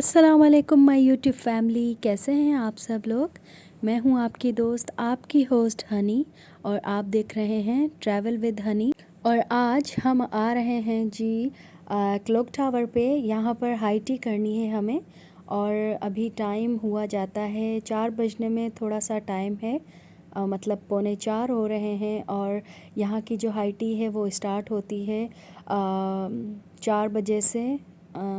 अस्सलाम वालेकुम my YouTube family, कैसे हैं आप सब लोग। मैं हूं आपकी दोस्त, आपकी होस्ट हनी, और आप देख रहे हैं ट्रैवल विद हनी। और आज हम आ रहे हैं जी क्लॉक टावर पे। यहाँ पर हाई टी करनी है हमें, और अभी टाइम हुआ जाता है 4 बजने में थोड़ा सा टाइम है, मतलब 3:45 हो रहे हैं। और यहाँ की जो हाई टी है वो स्टार्ट होती है 4 बजे से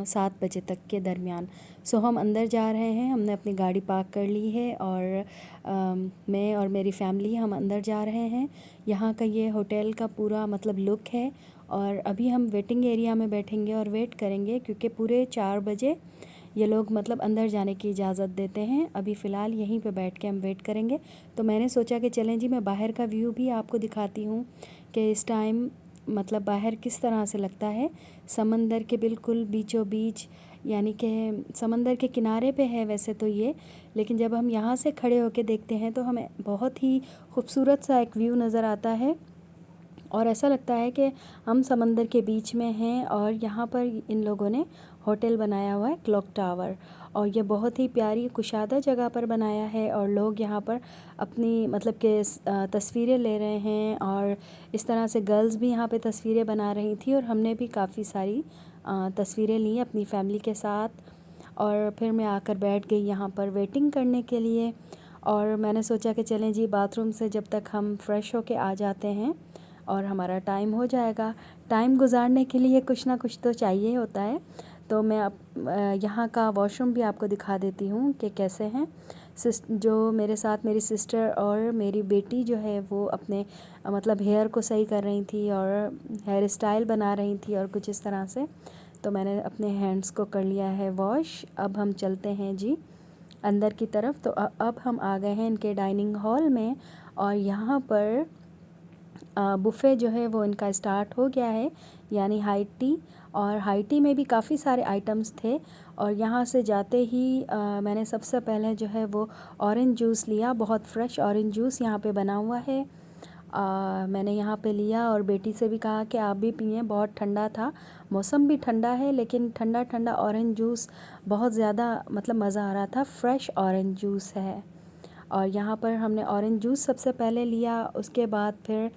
7 बजे तक के दरमियान। सो हम अंदर जा रहे हैं, हमने अपनी गाड़ी पार्क कर ली है, और मैं और मेरी फैमिली हम अंदर जा रहे हैं। यहाँ का ये होटल का पूरा मतलब लुक है। और अभी हम वेटिंग एरिया में बैठेंगे और वेट करेंगे, क्योंकि पूरे 4 बजे ये लोग मतलब अंदर जाने की इजाज़त देते हैं। अभी फ़िलहाल यहीं पे बैठ के हम वेट करेंगे। तो मैंने सोचा कि चलें जी, मैं बाहर का व्यू भी आपको दिखाती हूँ कि इस टाइम मतलब बाहर किस तरह से लगता है। समंदर के बिल्कुल बीचों बीच, यानी कि समंदर के किनारे पे है वैसे तो ये, लेकिन जब हम यहाँ से खड़े होकर देखते हैं तो हमें बहुत ही खूबसूरत सा एक व्यू नज़र आता है। और ऐसा लगता है कि हम समंदर के बीच में हैं, और यहाँ पर इन लोगों ने होटल बनाया हुआ है क्लॉक टावर। और ये बहुत ही प्यारी कुशादा जगह पर बनाया है, और लोग यहाँ पर अपनी मतलब के तस्वीरें ले रहे हैं। और इस तरह से गर्ल्स भी यहाँ पे तस्वीरें बना रही थी, और हमने भी काफ़ी सारी तस्वीरें ली अपनी फैमिली के साथ। और फिर मैं आकर बैठ गई यहाँ पर वेटिंग करने के लिए। और मैंने सोचा कि चलें जी, बाथरूम से जब तक हम फ्रेश होके आ जाते हैं और हमारा टाइम हो जाएगा। टाइम गुजारने के लिए कुछ ना कुछ तो चाहिए होता है। तो मैं अब यहाँ का वॉशरूम भी आपको दिखा देती हूँ कि कैसे हैं। जो मेरे साथ मेरी सिस्टर और मेरी बेटी जो है वो अपने मतलब हेयर को सही कर रही थी और हेयर स्टाइल बना रही थी, और कुछ इस तरह से। तो मैंने अपने हैंड्स को कर लिया है वॉश। अब हम चलते हैं जी अंदर की तरफ। तो अब हम आ गए हैं इनके डाइनिंग हॉल में, और यहाँ पर बुफ़े जो है वो इनका स्टार्ट हो गया है, यानी हाई टी। और हाई टी में भी काफ़ी सारे आइटम्स थे। और यहाँ से जाते ही मैंने सबसे पहले जो है वो ऑरेंज जूस लिया। बहुत फ्रेश ऑरेंज जूस यहाँ पे बना हुआ है। मैंने यहाँ पे लिया, और बेटी से भी कहा कि आप भी पिए, बहुत ठंडा था। मौसम भी ठंडा है, लेकिन ठंडा ठंडा ऑरेंज जूस बहुत ज़्यादा मतलब मज़ा आ रहा था। फ्रेश ऑरेंज जूस है। और यहाँ पर हमने ऑरेंज जूस सबसे पहले लिया, उसके बाद फिर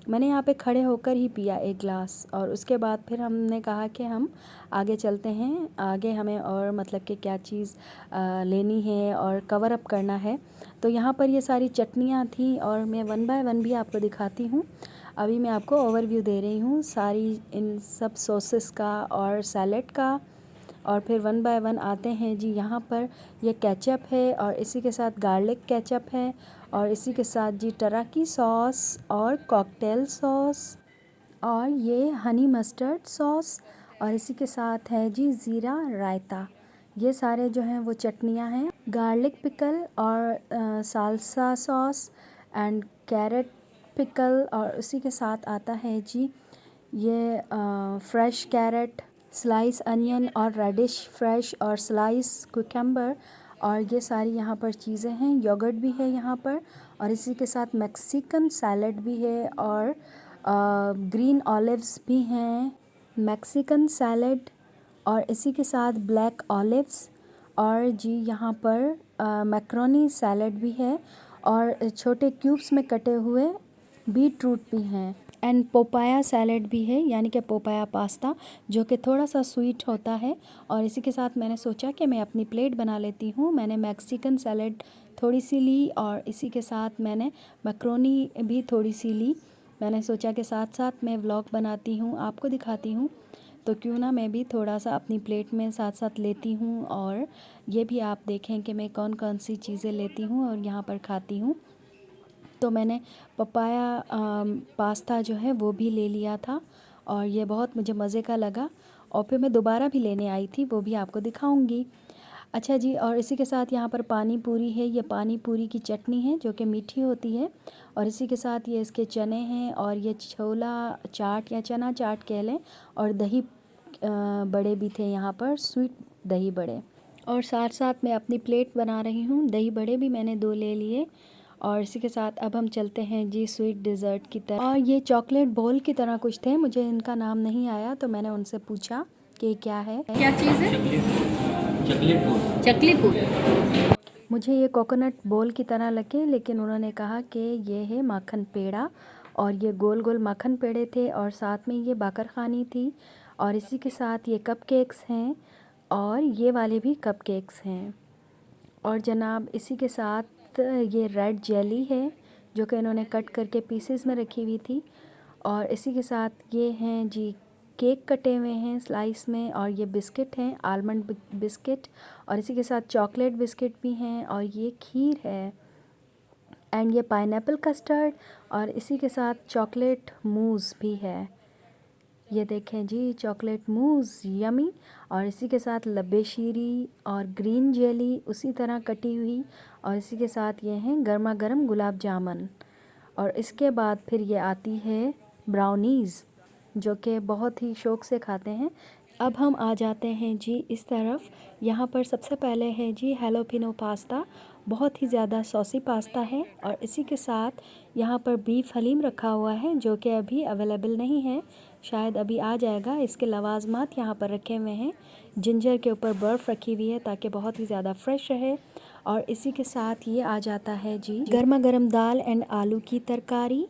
मैंने यहाँ पे खड़े होकर ही पिया एक गिलास। और उसके बाद फिर हमने कहा कि हम आगे चलते हैं, आगे हमें और मतलब कि क्या चीज़ लेनी है और कवर अप करना है। तो यहाँ पर ये सारी चटनियाँ थी, और मैं 1 बाय 1 भी आपको दिखाती हूँ। अभी मैं आपको ओवरव्यू दे रही हूँ सारी इन सब सॉसेस का और सैलेड का। और फिर 1 बाय 1 आते हैं जी। यहाँ पर ये केचप है, और इसी के साथ गार्लिक केचप है, और इसी के साथ जी टराकी सॉस और कॉकटेल सॉस, और ये हनी मस्टर्ड सॉस, और इसी के साथ है जी ज़ीरा रायता। ये सारे जो हैं वो चटनियाँ हैं। गार्लिक पिकल और salsa sauce and carrot pickle, और उसी के साथ आता है जी ये फ्रेश कैरेट, स्लाइस अनियन और रेडिश फ्रेश, और स्लाइस कुकम्बर। और ये सारी यहाँ पर चीज़ें हैं। योगर्ट भी है यहाँ पर, और इसी के साथ मैक्सिकन सैलड भी है, और ग्रीन ऑलिव्स भी हैं। मैक्सिकन सैलड, और इसी के साथ ब्लैक ऑलिव्स, और जी यहाँ पर मैक्रोनी सैलड भी है, और छोटे क्यूब्स में कटे हुए बीट रूट भी हैं। एंड पोपाया सैलड भी है, यानी कि पोपाया पास्ता, जो कि थोड़ा सा स्वीट होता है। और इसी के साथ मैंने सोचा कि मैं अपनी प्लेट बना लेती हूँ। मैंने मैक्सिकन सैलड थोड़ी सी ली, और इसी के साथ मैंने मैक्रोनी भी थोड़ी सी ली। मैंने सोचा कि साथ साथ मैं व्लॉग बनाती हूँ, आपको दिखाती हूँ, तो क्यों ना मैं भी थोड़ा सा अपनी प्लेट में साथ साथ लेती हूँ, और ये भी आप देखें कि मैं कौन कौन सी चीज़ें लेती हूँ और यहाँ पर खाती हूँ। तो मैंने पपाया पास्ता जो है वो भी ले लिया था, और ये बहुत मुझे मज़े का लगा। और फिर मैं दोबारा भी लेने आई थी, वो भी आपको दिखाऊंगी। अच्छा जी, और इसी के साथ यहाँ पर पानी पूरी है। ये पानी पूरी की चटनी है जो कि मीठी होती है, और इसी के साथ ये इसके चने हैं, और ये छोला चाट या चना चाट कह लें, और दही बड़े भी थे यहाँ पर, स्वीट दही बड़े। और साथ साथ मैं अपनी प्लेट बना रही हूँ, दही बड़े भी मैंने 2 ले लिए। और इसी के साथ अब हम चलते हैं जी स्वीट डिज़र्ट की तरफ। और ये चॉकलेट बॉल की तरह कुछ थे, मुझे इनका नाम नहीं आया, तो मैंने उनसे पूछा कि क्या है, क्या चीज़ है। चकली फूल। मुझे ये कोकोनट बोल की तरह लगे, लेकिन उन्होंने कहा कि ये है माखन पेड़ा, और ये गोल गोल माखन पेड़े थे और साथ में ये बाकरखानी थी, और इसी के साथ ये कपकेक्स हैं और ये वाले भी कपकेक्स हैं। और जनाब इसी के साथ ये रेड जेली है जो कि इन्होंने कट करके पीसेस में रखी हुई थी, और इसी के साथ ये हैं जी केक कटे हुए हैं स्लाइस में, और ये बिस्किट हैं आलमंड बिस्किट, और इसी के साथ चॉकलेट बिस्किट भी हैं, और ये खीर है, एंड ये पाइनएप्पल कस्टर्ड, और इसी के साथ चॉकलेट मूज़ भी है। ये देखें जी चॉकलेट मूज़ यमी, और इसी के साथ लब्बे शीरी और ग्रीन जेली उसी तरह कटी हुई, और इसी के साथ ये हैं गर्मा गर्म गुलाब जामुन। और इसके बाद फिर ये आती है ब्राउनीज़ जो कि बहुत ही शौक़ से खाते हैं। अब हम आ जाते हैं जी इस तरफ। यहाँ पर सबसे पहले है जी हेलोपिनो पास्ता, बहुत ही ज़्यादा सॉसी पास्ता है, और इसी के साथ यहाँ पर बीफ हलीम रखा हुआ है जो कि अभी अवेलेबल नहीं है, शायद अभी आ जाएगा। इसके लवाजमात यहाँ पर रखे हुए हैं, जिंजर के ऊपर बर्फ़ रखी हुई है ताकि बहुत ही ज़्यादा फ्रेश रहे, और इसी के साथ ये आ जाता है जी गर्मा गर्म दाल एंड आलू की तरकारी।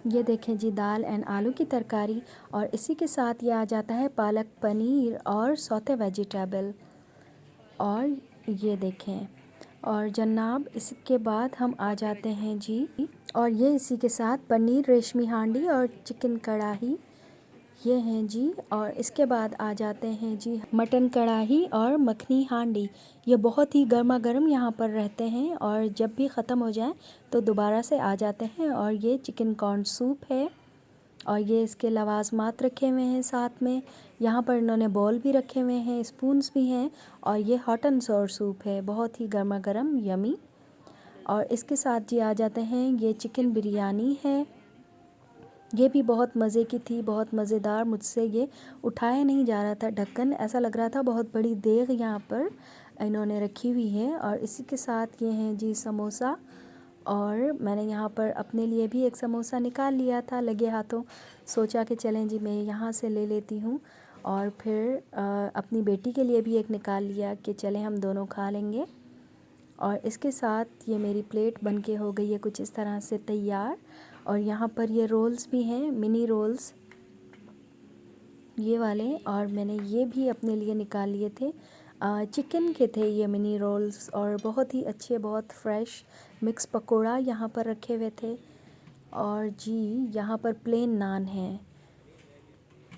ये देखें जी दाल एंड आलू की तरकारी, और इसी के साथ ये आ जाता है पालक पनीर और सौते वेजिटेबल, और ये देखें। और जनाब इसके बाद हम आ जाते हैं जी, और ये इसी के साथ पनीर रेशमी हांडी और चिकन कढ़ाई, ये हैं जी। और इसके बाद आ जाते हैं जी मटन कढ़ाई और मखनी हांडी। ये बहुत ही गर्मा गर्म यहाँ पर रहते हैं, और जब भी ख़त्म हो जाए तो दोबारा से आ जाते हैं। और ये चिकन कॉर्न सूप है, और ये इसके लवाजमात रखे हुए हैं साथ में। यहाँ पर इन्होंने बॉल भी रखे हुए हैं, स्पून्स भी हैं, और ये हॉट एंड सोर सूप है, बहुत ही गर्मा गर्म यमी। और इसके साथ जी आ जाते हैं ये चिकन बिरयानी है, ये भी बहुत मज़े की थी, बहुत मज़ेदार। मुझसे ये उठाया नहीं जा रहा था ढक्कन, ऐसा लग रहा था बहुत बड़ी देग यहाँ पर इन्होंने रखी हुई है। और इसी के साथ ये हैं जी समोसा, और मैंने यहाँ पर अपने लिए भी एक समोसा निकाल लिया था लगे हाथों, सोचा कि चलें जी मैं यहाँ से ले लेती हूँ, और फिर अपनी बेटी के लिए भी एक निकाल लिया कि चलें हम दोनों खा लेंगे। और इसके साथ ये मेरी प्लेट बन के हो गई है कुछ इस तरह से तैयार। और यहाँ पर ये रोल्स भी हैं, मिनी रोल्स ये वाले, और मैंने ये भी अपने लिए निकाल लिए थे, चिकन के थे ये मिनी रोल्स, और बहुत ही अच्छे, बहुत फ्रेश मिक्स पकोड़ा यहाँ पर रखे हुए थे। और जी यहाँ पर प्लेन नान है,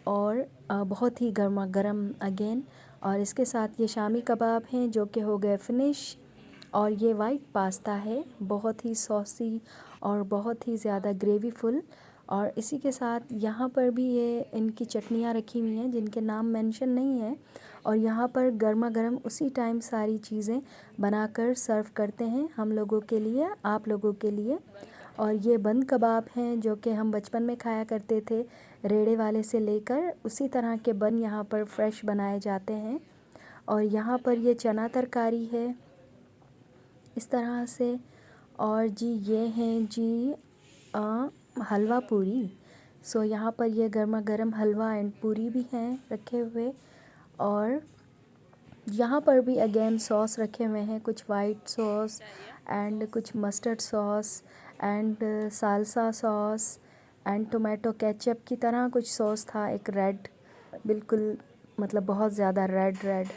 और बहुत ही गर्मा गर्म अगेन। और इसके साथ ये शामी कबाब हैं जो कि हो गए फिनिश, और ये वाइट पास्ता है, बहुत ही सॉसी और बहुत ही ज़्यादा ग्रेवी फुल। और इसी के साथ यहाँ पर भी ये इनकी चटनियाँ रखी हुई हैं जिनके नाम मेंशन नहीं है, और यहाँ पर गर्मा गर्म उसी टाइम सारी चीज़ें बनाकर सर्व करते हैं हम लोगों के लिए, आप लोगों के लिए। और ये बंद कबाब हैं जो कि हम बचपन में खाया करते थे, रेड़े वाले से लेकर उसी तरह के बन यहाँ पर फ्रेश बनाए जाते हैं। और यहाँ पर ये चना तरकारी है इस तरह से। और जी ये हैं जी हलवा पूरी, सो यहाँ पर ये गर्मा गर्म हलवा एंड पूरी भी हैं रखे हुए। और यहाँ पर भी अगेन सॉस रखे हुए हैं, कुछ वाइट सॉस एंड कुछ mustard sauce and salsa sauce and tomato ketchup की तरह कुछ सॉस था, एक रेड, बिल्कुल मतलब बहुत ज़्यादा रेड रेड।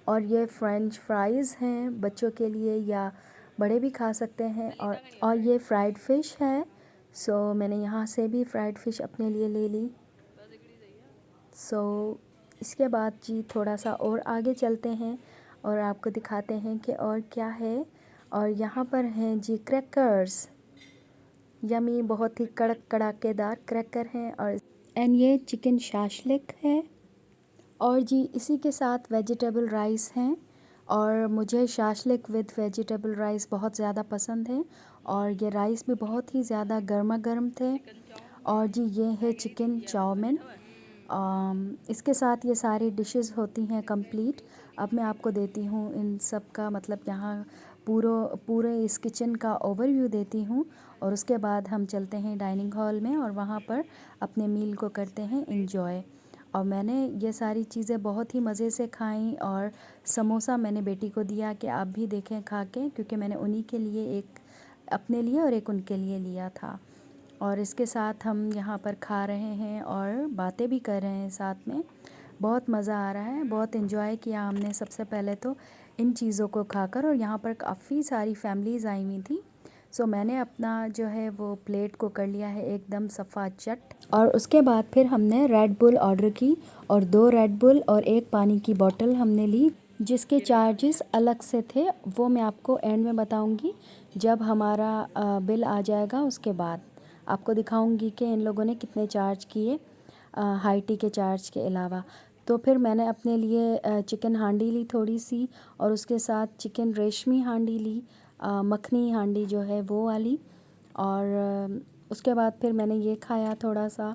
और ये फ्रेंच फ्राइज़ हैं बच्चों के लिए, या बड़े भी खा सकते हैं। और ये फ्राइड फ़िश है, सो मैंने यहाँ से भी फ्राइड फ़िश अपने लिए ले ली। सो इसके बाद जी थोड़ा सा और आगे चलते हैं और आपको दिखाते हैं कि और क्या है। और यहाँ पर हैं जी क्रैकर्स, यमी, बहुत ही कड़क कड़ाकेदार क्रैकर हैं। और एंड ये चिकन शाशलिक है, और जी इसी के साथ वेजिटेबल राइस हैं, और मुझे शाशलिक विद वेजिटेबल राइस बहुत ज़्यादा पसंद है, और ये राइस भी बहुत ही ज़्यादा गर्मा गर्म थे। और जी ये है चिकन चाउमीन, इसके साथ ये सारी डिशेस होती हैं कंप्लीट। अब मैं आपको देती हूँ इन सब का मतलब यहाँ पूरे इस किचन का ओवरव्यू देती हूँ, और उसके बाद हम चलते हैं डाइनिंग हॉल में और वहाँ पर अपने मील को करते हैं एंजॉय। और मैंने ये सारी चीज़ें बहुत ही मज़े से खाई। और समोसा मैंने बेटी को दिया कि आप भी देखें खा के, क्योंकि मैंने उन्हीं के लिए एक अपने लिए और एक उनके लिए लिया था। और इसके साथ हम यहाँ पर खा रहे हैं और बातें भी कर रहे हैं साथ में। बहुत मज़ा आ रहा है, बहुत इन्जॉय किया हमने सबसे पहले तो इन चीज़ों को खाकर। और यहाँ पर काफ़ी सारी फैमिलीज़ आई हुई थी। सो मैंने अपना जो है वो प्लेट को कर लिया है एकदम सफ़ा चट। और उसके बाद फिर हमने रेड बुल ऑर्डर की और 2 रेड बुल और 1 पानी की बॉटल हमने ली, जिसके चार्जेस अलग से थे। वो मैं आपको एंड में बताऊंगी जब हमारा बिल आ जाएगा। उसके बाद आपको दिखाऊंगी कि इन लोगों ने कितने चार्ज किए हाई टी के चार्ज के अलावा। तो फिर मैंने अपने लिए चिकन हांडी ली थोड़ी सी, और उसके साथ चिकन रेशमी हांडी ली, मखनी हांडी जो है वो वाली। और उसके बाद फिर मैंने ये खाया थोड़ा सा।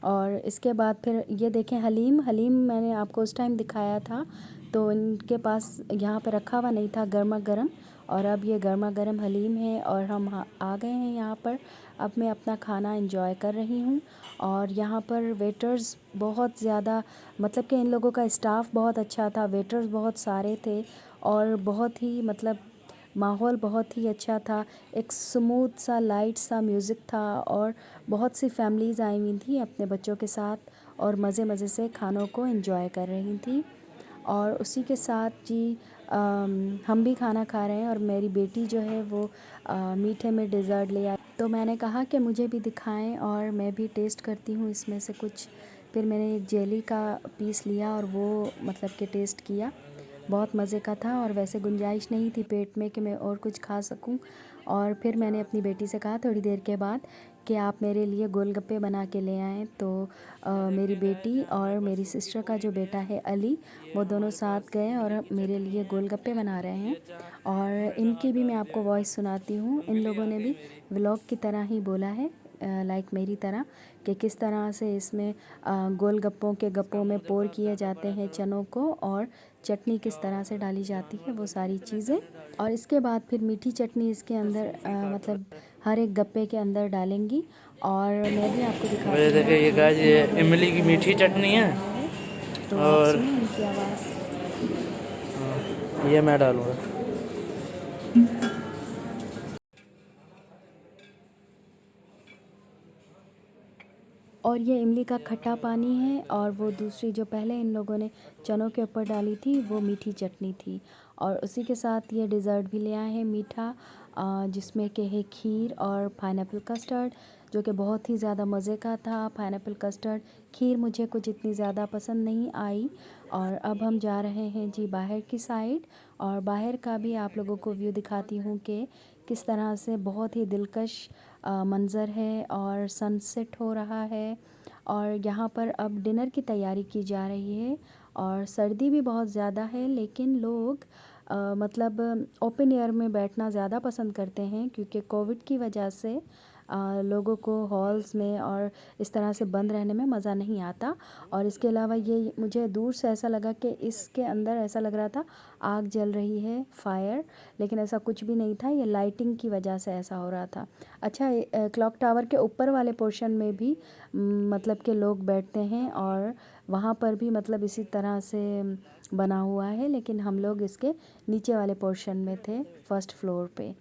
और इसके बाद फिर ये देखें हलीम, हलीम मैंने आपको उस टाइम दिखाया था, तो इनके पास यहाँ पे रखा हुआ नहीं था गर्मा गर्म। और अब ये गर्मा गर्म हलीम है और हम आ गए हैं यहाँ पर। अब मैं अपना खाना एंजॉय कर रही हूँ। और यहाँ पर वेटर्स बहुत ज़्यादा, मतलब कि इन लोगों का स्टाफ बहुत अच्छा था, वेटर्स बहुत सारे थे और बहुत ही मतलब माहौल बहुत ही अच्छा था। एक स्मूथ सा लाइट सा म्यूज़िक था और बहुत सी फैमिलीज़ आई हुई थी अपने बच्चों के साथ और मज़े मज़े से खानों को एंजॉय कर रही थी। और उसी के साथ जी हम भी खाना खा रहे हैं और मेरी बेटी जो है वो मीठे में डेज़र्ट ले आई। तो मैंने कहा कि मुझे भी दिखाएं और मैं भी टेस्ट करती हूँ इसमें से कुछ। फिर मैंने एक जेली का पीस लिया और वो मतलब कि टेस्ट किया, बहुत मज़े का था। और वैसे गुंजाइश नहीं थी पेट में कि मैं और कुछ खा सकूं। और फिर मैंने अपनी बेटी से कहा थोड़ी देर के बाद कि आप मेरे लिए गोलगप्पे बना के ले आएँ। तो मेरी बेटी और मेरी सिस्टर का जो बेटा है अली, वो दोनों साथ गए और मेरे लिए गोलगप्पे बना रहे हैं। और इनकी भी मैं आपको वॉइस सुनाती हूँ। इन लोगों ने भी व्लॉग की तरह ही बोला है, लाइक मेरी तरह, कि किस तरह से इसमें गोलगप्पों के गप्पों में पोर किए जाते हैं चनों को और चटनी किस तरह से डाली जाती है, वो सारी चीज़ें। और इसके बाद फिर मीठी चटनी इसके अंदर मतलब हर एक गप्पे के अंदर डालेंगी। और मैं भी आपको दिखाती ये हूँ देखिए ये कि गाइस इन ये लोगों ने इमली किस की तरह मीठी से चटनी है। बनाया है। तो आप और सुनिए इनकी आवाज़। ये मैं डालूँगा। और ये इमली का खट्टा पानी है और वो दूसरी जो पहले इन लोगों ने चनों के ऊपर डाली थी वो मीठी चटनी थी। और उसी के साथ ये डिज़र्ट भी ले आए हैं मीठा, जिसमें कि है खीर और पाइनएप्पल कस्टर्ड, जो कि बहुत ही ज़्यादा मज़े का था। पाइनएप्पल कस्टर्ड, खीर मुझे कुछ इतनी ज़्यादा पसंद नहीं आई। और अब हम जा रहे हैं जी बाहर की साइड, और बाहर का भी आप लोगों को व्यू दिखाती हूँ कि किस तरह से बहुत ही दिलकश मंज़र है और सनसेट हो रहा है। और यहाँ पर अब डिनर की तैयारी की जा रही है और सर्दी भी बहुत ज़्यादा है, लेकिन लोग मतलब ओपन एयर में बैठना ज़्यादा पसंद करते हैं, क्योंकि कोविड की वजह से लोगों को हॉल्स में और इस तरह से बंद रहने में मज़ा नहीं आता। और इसके अलावा ये मुझे दूर से ऐसा लगा कि इसके अंदर ऐसा लग रहा था आग जल रही है, फायर, लेकिन ऐसा कुछ भी नहीं था, ये लाइटिंग की वजह से ऐसा हो रहा था। अच्छा, क्लॉक टावर के ऊपर वाले पोर्शन में भी मतलब के लोग बैठते हैं और वहाँ पर भी मतलब इसी तरह से बना हुआ है, लेकिन हम लोग इसके नीचे वाले पोर्शन में थे, फर्स्ट फ्लोर पे।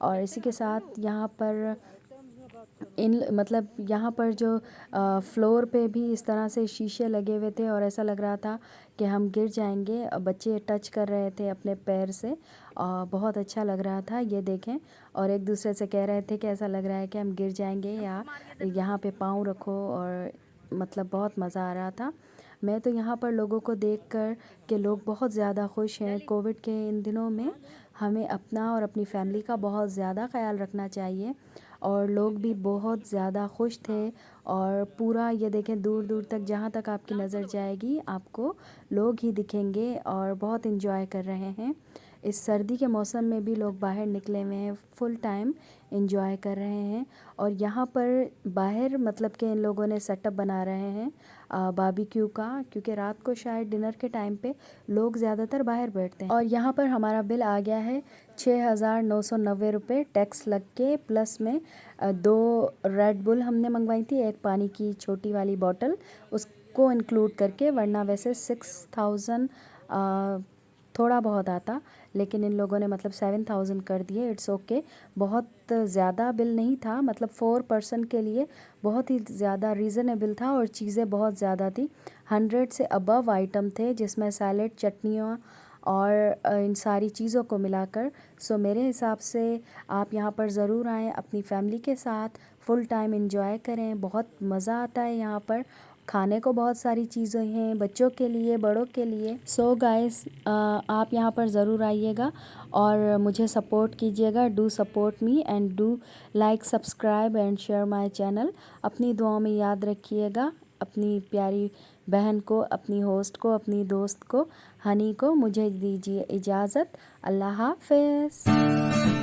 और इसी के साथ यहाँ पर इन मतलब यहाँ पर जो फ्लोर पे भी इस तरह से शीशे लगे हुए थे और ऐसा लग रहा था कि हम गिर जाएंगे। बच्चे टच कर रहे थे अपने पैर से और बहुत अच्छा लग रहा था, ये देखें। और एक दूसरे से कह रहे थे कि ऐसा लग रहा है कि हम गिर जाएंगे, या यहाँ पे पाँव रखो। और मतलब बहुत मज़ा आ रहा था। मैं तो यहाँ पर लोगों को देखकर कि लोग बहुत ज़्यादा खुश हैं। कोविड के इन दिनों में हमें अपना और अपनी फैमिली का बहुत ज़्यादा ख्याल रखना चाहिए। और लोग भी बहुत ज़्यादा खुश थे। और पूरा ये देखें, दूर दूर तक जहाँ तक आपकी नज़र जाएगी आपको लोग ही दिखेंगे और बहुत इन्जॉय कर रहे हैं। इस सर्दी के मौसम में भी लोग बाहर निकले हुए हैं, फुल टाइम एंजॉय कर रहे हैं। और यहाँ पर बाहर मतलब कि इन लोगों ने सेटअप बना रहे हैं बारबेक्यू का, क्योंकि रात को शायद डिनर के टाइम पे लोग ज़्यादातर बाहर बैठते हैं। और यहाँ पर हमारा बिल आ गया है 6,990 रुपये टैक्स लग के, प्लस में 2 रेड बुल हमने मंगवाई थी, एक पानी की छोटी वाली बॉटल, उसको सबको इंक्लूड करके, वरना वैसे 6000 थोड़ा बहुत आता, लेकिन इन लोगों ने मतलब 7000 कर दिए। इट्स ओके, बहुत ज़्यादा बिल नहीं था, मतलब 4 पर्सन के लिए बहुत ही ज़्यादा रीज़नेबल था और चीज़ें बहुत ज़्यादा थी। 100 से अबव आइटम थे, जिसमें सैलेड, चटनियाँ और इन सारी चीज़ों को मिलाकर। सो मेरे हिसाब से आप यहाँ पर ज़रूर आएँ अपनी फैमिली के साथ, फुल टाइम एंजॉय करें। बहुत मज़ा आता है यहाँ पर, खाने को बहुत सारी चीज़ें हैं, बच्चों के लिए, बड़ों के लिए। सो गाइस, आप यहाँ पर ज़रूर आइएगा और मुझे सपोर्ट कीजिएगा। Do support me and do like, subscribe and share my channel. अपनी दुआओं में याद रखिएगा अपनी प्यारी बहन को, अपनी होस्ट को, अपनी दोस्त को, हनी को। मुझे दीजिए इजाज़त। अल्लाह हाफ़िज़।